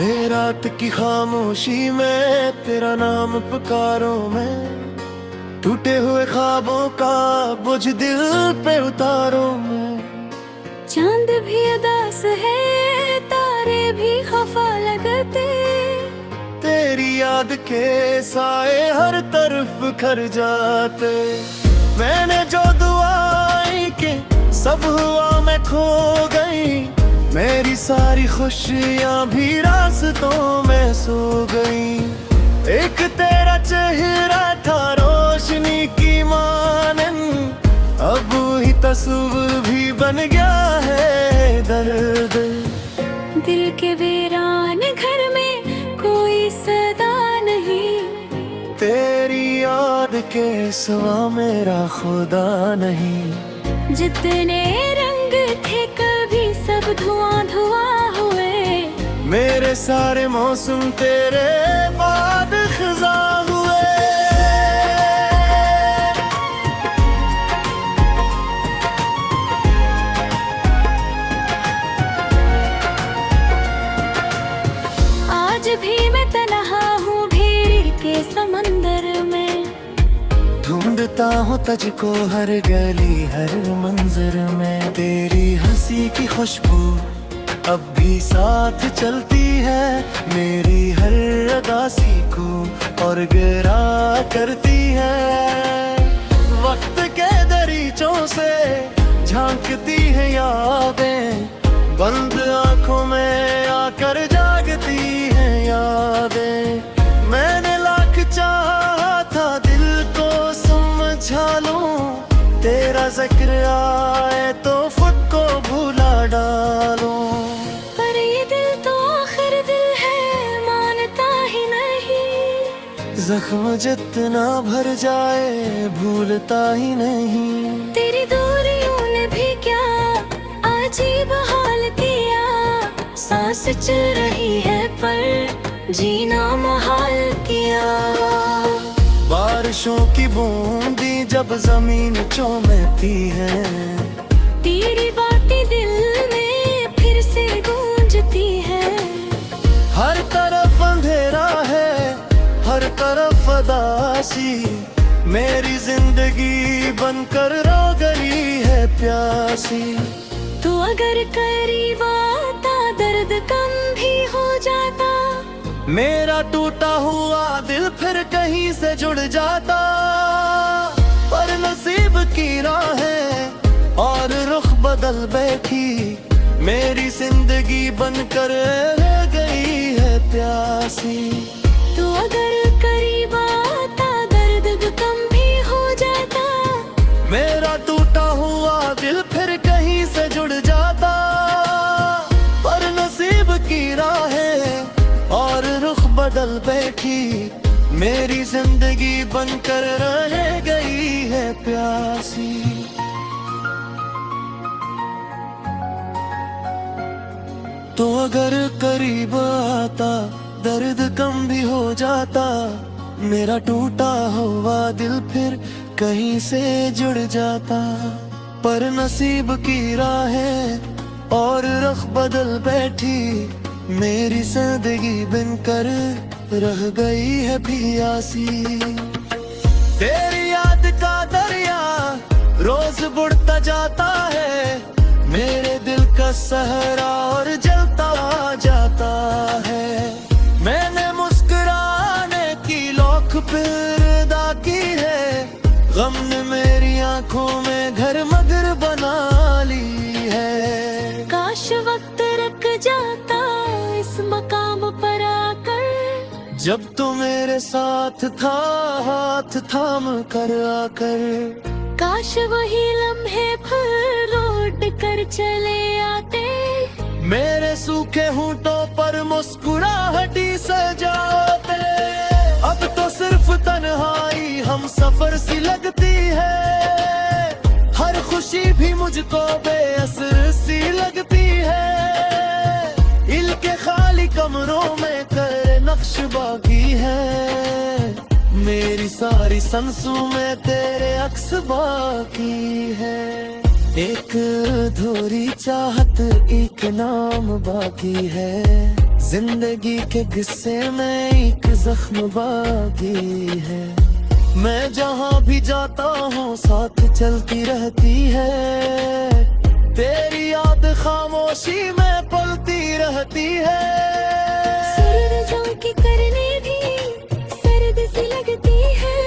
रात की खामोशी में तेरा नाम पुकारो मैं, टूटे हुए ख्वाबों का बोझ दिल पे उतारो मैं। चांद भी उदास है, तारे भी खफा लगते, तेरी याद के साए हर तरफ बिखर जाते। मैंने जो दुआएं की सब हुआ मैं खो गई, मेरी सारी खुशियां भी रास्तों में सो गई। एक तेरा चेहरा था रोशनी की मानन, अब ही तस्वीर भी बन गया है दर्द। दिल के वीरान घर में कोई सदा नहीं, तेरी याद के सिवा मेरा खुदा नहीं। जितने रंग थे कभी सब धुआं धुआं हुए, मेरे सारे मौसम तेरे बाद खिजा हुए। आज भी मैं तन्हा हूँ भीड़ के समंदर में, ढूंढता हूँ तुझको हर गली हर मंजर में। तेरी हंसी की खुशबू अब भी साथ चलती है, मेरी हर अदासी को और गहरा करती है। वक्त के दरीचों से झांकती है यादें, बंद आंखों में आकर जागती हैं यादें। मैंने लाख चाहा था दिल को समझा लूं, तेरा जिक्र आए तो खुद को भुला डालूं। पर ये दिल तो आखिर दिल है, मानता ही नहीं। जख्म जितना भर जाए भूलता ही नहीं। तेरी दूरियों ने भी क्या अजीब हाल किया, सांस चल रही है पर जीना मुहाल किया। बारिशों की बूंदी जब जमीन चौंधती है, तेरी बातें दिल में फिर से गूंजती है। हर तरफ अंधेरा है हर तरफ अदासी, मेरी जिंदगी बनकर रो गई है प्यासी। तू अगर करीब आता दर्द कम भी हो जाता, मेरा टूटा हुआ दिल फिर कहीं से जुड़ जाता। पर नसीब की राहें और रुख बदल बैठी, मेरी जिंदगी बनकर रह गई है प्यासी। तू अगर करीब आता दर्द कम भी हो जाता, मेरा टूटा हुआ दिल फिर कहीं से जुड़ जाता। पर नसीब की राहें और रुख बदल बैठी, मेरी जिंदगी बनकर रह गई है प्यासी। तो अगर करीब आता दर्द कम भी हो जाता, मेरा टूटा हुआ दिल फिर कहीं से जुड़ जाता। पर नसीब की राहें और रुख बदल बैठी, मेरी जिंदगी बनकर रह गई है प्यासी। तेरी याद का दरिया रोज बुढ़ता जाता है, मेरे दिल का सहरा और जलता जाता है। मैंने मुस्कुराने की लौक पैदा की है, गम ने मेरी आंखों में घर मगर बना ली है। काश वक्त रुक जाता इस मकाम पर आकर, जब तो मेरे साथ था हाथ थाम कर आकर। काश वही लम्हे फिर लौट कर चले आते, मेरे सूखे होंठों पर मुस्कुराहटी सजाते। अब तो सिर्फ तन्हाई हम सफर सी लगती है, हर खुशी भी मुझको बेअसर सी लगती है। दिल के खाली कमरों में तेरे नक्श बाकी है, मेरी सारी सांसों में तेरे अक्स बाकी है। एक अधूरी चाहत एक नाम बाकी है, जिंदगी के किस्से में एक जख्म बाकी है। मैं जहाँ भी जाता हूँ साथ चलती रहती है। तेरी याद खामोशी में पलती रहती है। सर्द की करने भी सर्द सी लगती है।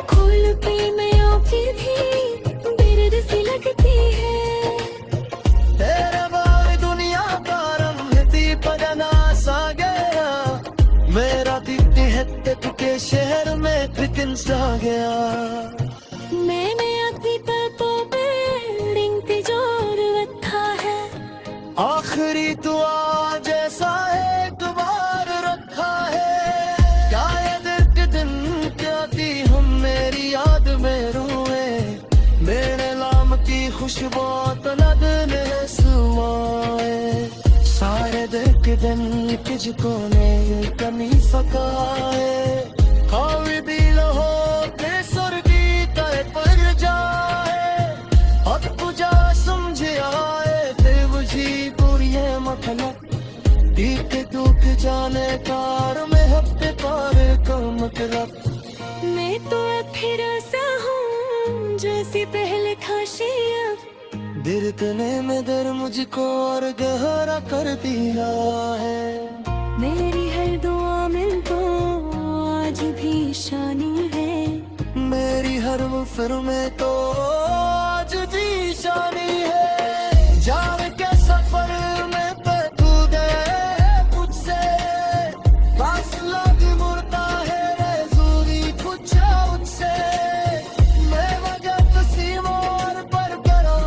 खोल पे मैं फिर भी बिरद सी लगती है। तेरे बाद दुनिया का रंग थी पगना सा गया। मेरा दिल है के शहर में फिकिन सा गया। मैंने अपनी पलकों पे रिंगती जोर रखा है। आखिरी दुआ जैसा एक बार रखा है। क्या ये दिन क्या थी हम मेरी याद में रोए। मेरे नाम की खुशबू तलब ने सुमाए। सारे दिन तुझको ने कमी सकाए। खावी भी लहो के स्वर्गी तय पर जाए। अब तुझा समझ आए फिर बुझी पूरी है मखलक। ठीक दुख जाने कार में हफ्ते पार को मतलब। मैं तो फिर सा हूँ जैसी पहले खाशियत। दिरकने में दर मुझको और गहरा कर दिया है। मेरी हर दुआ में तो आज भी शानी है। मेरी हर मुफर में तो आज भी शानी है। जान के सफर में पे तू गए मुझसे। फासला भी मुड़ता है रे दूरी कुछ उससे। मैं वजह सीमोर पर करा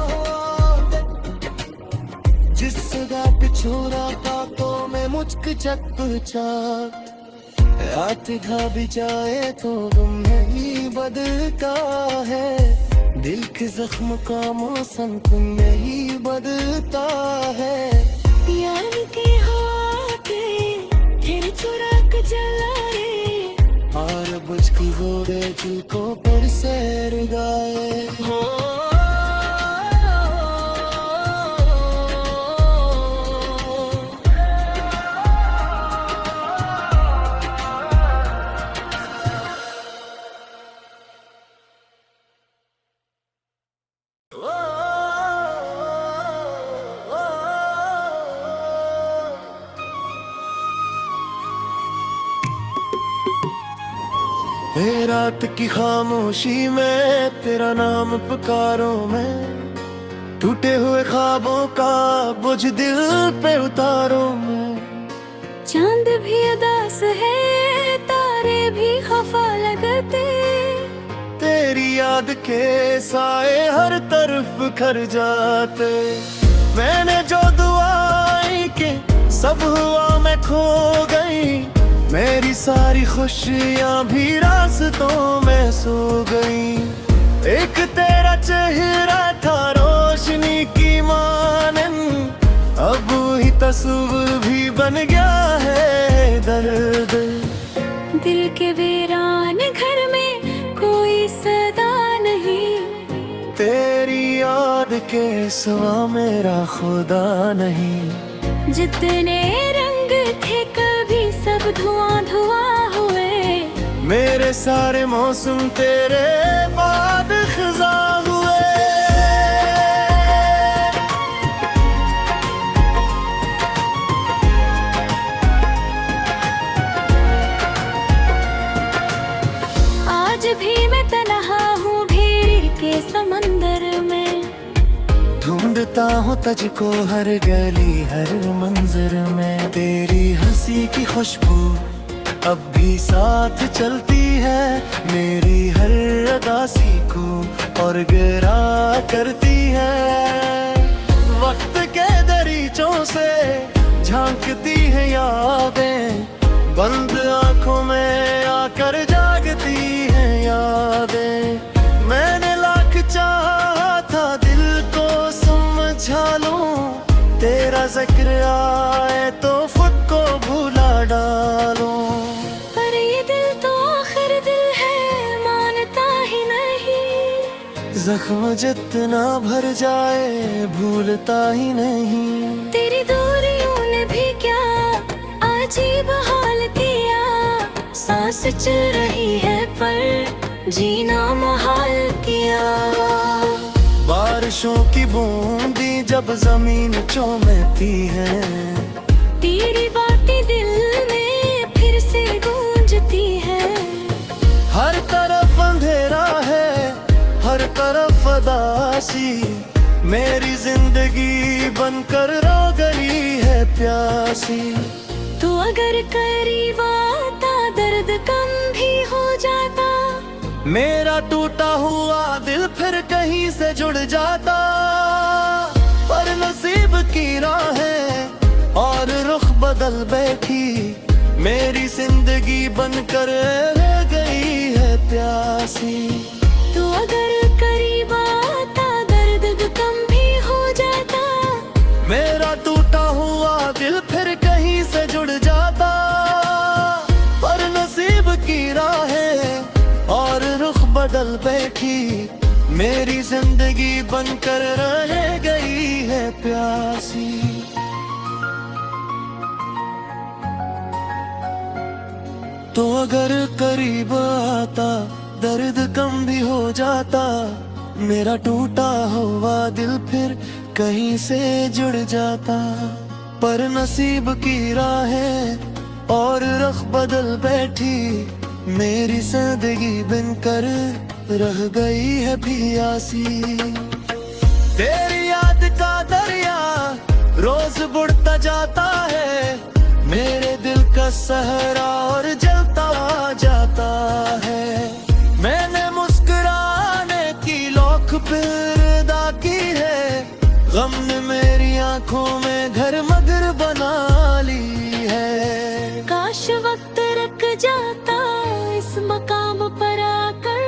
जिस जगह पे छोड़ा था तो मैं मुझक चक चाक। रात घा भी जाए तो गम नहीं बदलता है। दिल के जख्म का मौसम तुम नहीं बदलता है। यार के हाथे फिर चुरा के जला रे। और बुझ की गोरे दिल को पर सैर गाए हो। रात की खामोशी में तेरा नाम पुकारूं मैं। टूटे हुए ख्वाबों का बोझ दिल पे उतारूं मैं। चांद भी उदास है तारे भी खफा लगते। तेरी याद के साए हर तरफ खर जाते। मैंने जो दुआएं की सब हुआ मैं खो गई। मेरी सारी खुशियाँ भी रास्तों में सो गई। एक तेरा चेहरा था रोशनी की मानन। अब वही तस्वीर भी बन गया है दर्द। दिल के वीरान घर में कोई सदा नहीं। तेरी याद के सिवा मेरा खुदा नहीं। जितने रंग थे कभी सब धुआं धुआं हुए। मेरे सारे मौसम तेरे बाद खिजा हुए। आज भी मैं तन्हा हूँ भीड़ के समंदर में। ढूंढता हूँ तुझको हर गली हर मंजर में। तेरी हंसी की खुशबू अब भी साथ चलती है। मेरी हर अदासी को और गहरा करती है। वक्त के दरीचों से झांकती है यादें। बंद आंखों में आकर जागती है यादें। मैंने लाख चाहा था दिल को समझा लूं। तेरा जिक्र आए तो खुद को भुला डालूं। पर ये दिल तो आखिर दिल है मानता ही नहीं। जख्म जितना भर जाए भूलता ही नहीं। तेरी दूरियों ने भी क्या अजीब हाल किया, सांस चल रही है पर जीना मुहाल किया। बारिशों की बूंदी जब जमीन चूमती है, तेरी बातें दिल में फिर से गूंजती है। हर तरफ अंधेरा है, हर तरफ उदासी, मेरी जिंदगी बनकर रो गई है प्यासी। तू अगर करीब आता दर्द कम भी हो जाता, मेरा टूटा हुआ दिल फिर कहीं से जुड़ जाता। पर नसीब की राहें और रुख बदल बैठी, मेरी जिंदगी बनकर रह गई है प्यासी। तू अगर करीब आता दर्द कम भी हो जाता, मेरा टूटा हुआ दिल फिर कहीं से जुड़ जाता। पर नसीब की राहें और रुख बदल बैठी, मेरी जिंदगी बनकर रह गई है प्यासी। तो अगर करीब आता दर्द कम भी हो जाता, मेरा टूटा हुआ दिल फिर कहीं से जुड़ जाता। पर नसीब की राहें और रुख बदल बैठी, मेरी जिंदगी बनकर रह गई है प्यासी। तेरी याद का दरिया रोज बुढ़ता जाता है, मेरे दिल का सहरा और जलता जाता है। मैंने मुस्कुराने की लौक फिर अदा की है, गम ने मेरी आंखों में घर मगर बना ली है। काश वक्त रुक जाता इस मकाम पर आकर,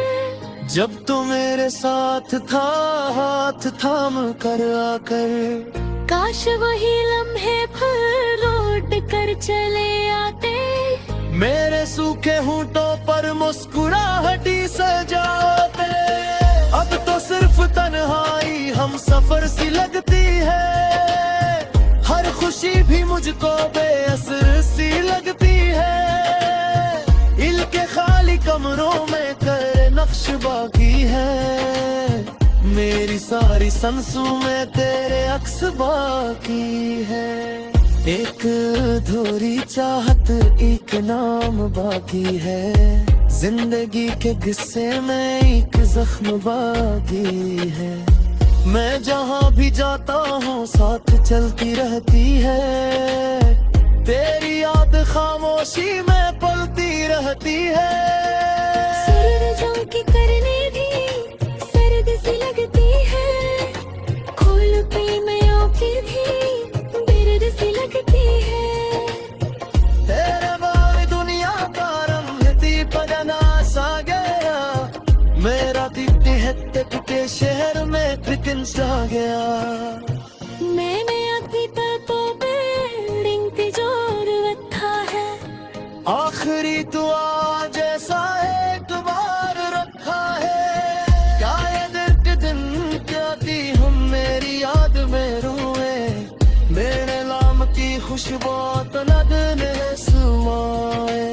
जब तू मेरे साथ था हाथ थाम कर आकर। काश वही लम्हे फिर लौट कर चले आते, मेरे सूखे होंठों पर मुस्कुराहटी सजाते। अब तो सिर्फ तन्हाई हम सफर सी लगती है, हर खुशी भी मुझको बेअसर सी लगती है। इल के खाली कमरों में कर नक्श बाकी है, मेरी सारी सांसों में तेरे अक्स बाकी है। एक अधूरी चाहत एक नाम बाकी है, जिंदगी के किस्से में एक जख्म बाकी है। मैं जहाँ भी जाता हूँ साथ चलती रहती है, तेरी याद खामोशी में पलती रहती है। सूरजों की करने भी सर्द सी लगती है, खोल पे मैं आंखें भी बिर्द सी लगती है। तेरे बाद दुनिया का रंग पदना सा गया, मेरा तिहत्तर के शहर में फिकन सा गया। मैंने अपनी पलकों पे रिंग जोर रखा है, आखिरी दुआ जैसा एक बार रखा है। क्या ये दिन क्या थी हम मेरी याद में रोए, मेरे नाम की खुशबू तो लगने सुमाए।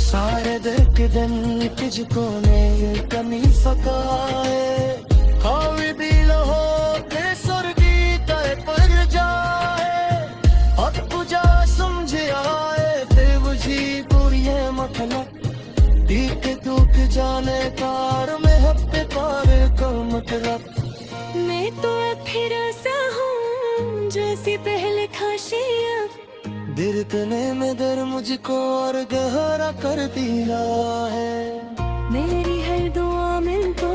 सारे दिन तुझको ने ये कमी सकाए, हावी दिल हो के सुर्गी तय पर जाए। अब तुझा समझ आए थे बुझी पूरी मतलब, ठीक टूट जाने कार में हफ्ते पार का मतलब। मैं तो अब फिर सा हूँ जैसी पहले था शेर, दिरकने में दर मुझको और गहरा कर दिया है। मेरी हर दुआ में तो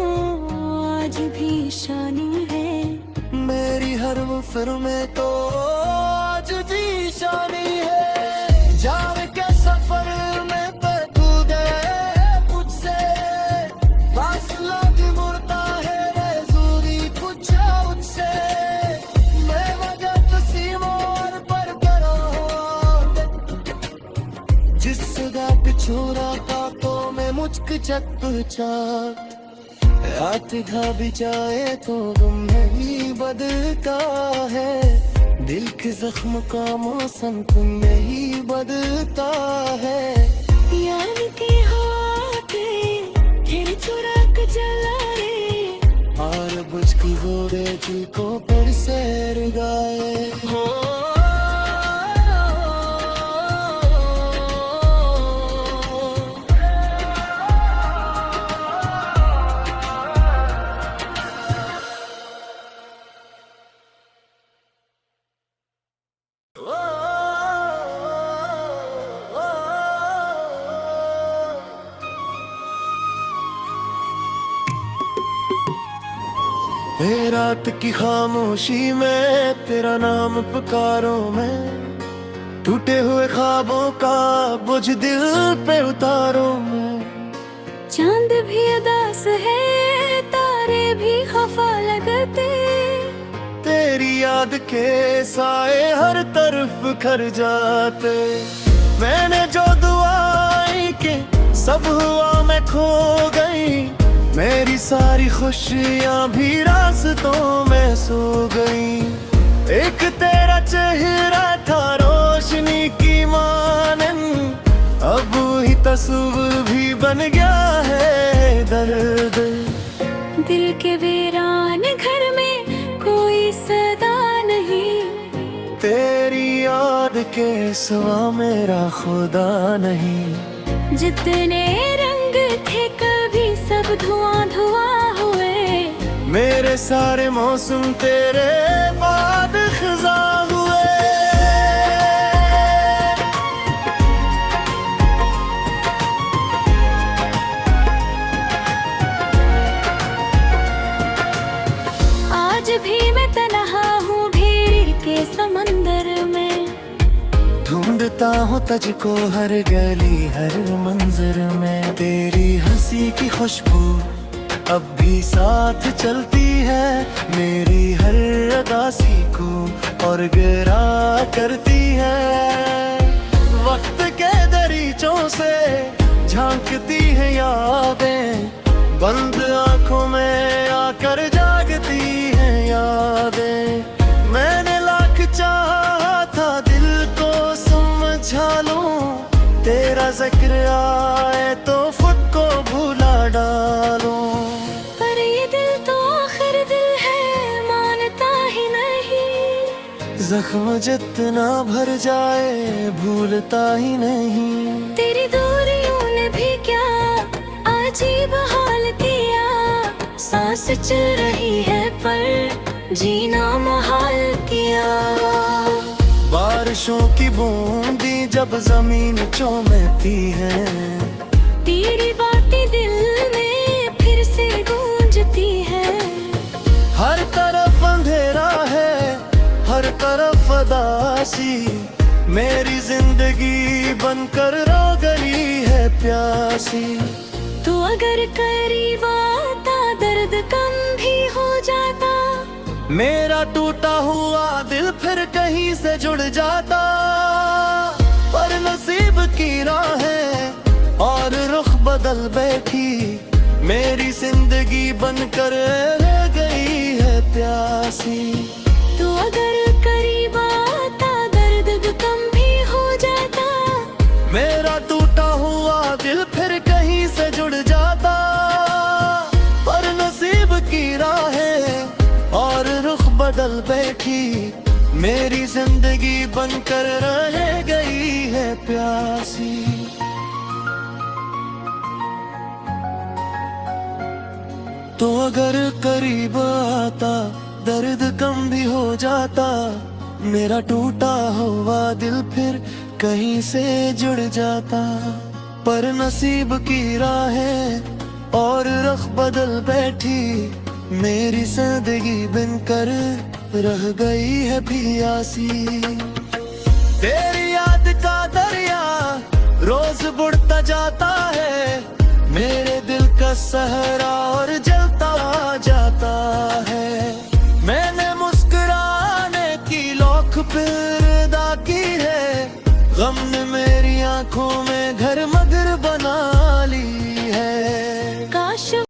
आज भी शानी है, मेरी हर वफर में तो आज भी शानी है। जान के सफर में तू गए मुझसे, फासला भी मुड़ता है रे दूरी कुछ उससे। मैं वजह सीमोर पर करा जिस सदा पिछोरा का तो मैं मुझक चक रात घा भी जाए तो गम नहीं बदलता है। दिल के जख्म का मौसम तुम में ही बदलता है। याद की हवा के फिर चुरा के जला रे, और बुझ की वो रे दिल को फिर से रुलाए हो। ए रात की खामोशी में तेरा नाम पुकारो मैं, टूटे हुए ख्वाबों का बोझ दिल पे उतारो मैं। चांद भी उदास है, तारे भी खफा लगते, तेरी याद के साए हर तरफ बिखर जाते। मैंने जो दुआएं की सब हुआ मैं खो गई, मेरी सारी खुशियां भी रास्तों में सो गई। एक तेरा चेहरा था रोशनी की मानन, अब ही तस्वीर भी बन गया है दर्द। दिल के वीरान घर में कोई सदा नहीं, तेरी याद के सिवा मेरा खुदा नहीं। जितने रंग थे कभी सब धुआं धुआं हुए, मेरे सारे मौसम तेरे बाद खिजा हुए। आज भी मैं तन्हा हूँ भीड़ के समंदर में, ढूंढता हूँ तुझको हर गली हर मंजर में। तेरी हंसी की खुशबू अब भी साथ चलती है, मेरी हर अदासी को और गहरा करती है। वक्त के दरीचों से झांकती है यादें, बंद आंखों में आकर जागती है यादें। मैंने लाख चाहा था दिल को समझा लूं, तेरा जिक्र आए तो खुद को भुला डालूं। पर ये दिल तो आखिर दिल है, मानता ही नहीं। जख्म जितना भर जाए भूलता ही नहीं। तेरी दूरियों ने भी क्या अजीब हाल किया, सांस चल रही है पर जीना मुहाल किया। बारिशों की बूंदी जब जमीन चौमती है, तेरी बातें दिल में फिर से गूंजती है। हर तरफ अंधेरा है हर तरफ उदासी, मेरी जिंदगी बनकर रो गई है प्यासी। तू अगर करीब आता दर्द कम भी हो जाता, मेरा टूटा हुआ दिल फिर कहीं से जुड़ जाता। पर नसीब की राहें और रुख बदल बैठी, मेरी जिंदगी बनकर रह गई है प्यासी। तू अगर करीब आता दर्द कम भी हो जाता, मेरा टूटा हुआ दिल फिर कहीं से जुड़ जाता। पर नसीब की राहें और रुख बदल बैठी, मेरी जिंदगी बनकर रह गई है प्यासी। तो अगर करीब आता दर्द कम भी हो जाता, मेरा टूटा हुआ दिल फिर कहीं से जुड़ जाता। पर नसीब की राहें और रुख बदल बैठी, मेरी जिंदगी बनकर रह गई है प्यासी। तेरी याद का दरिया रोज बुढ़ता जाता है, मेरे दिल का सहरा और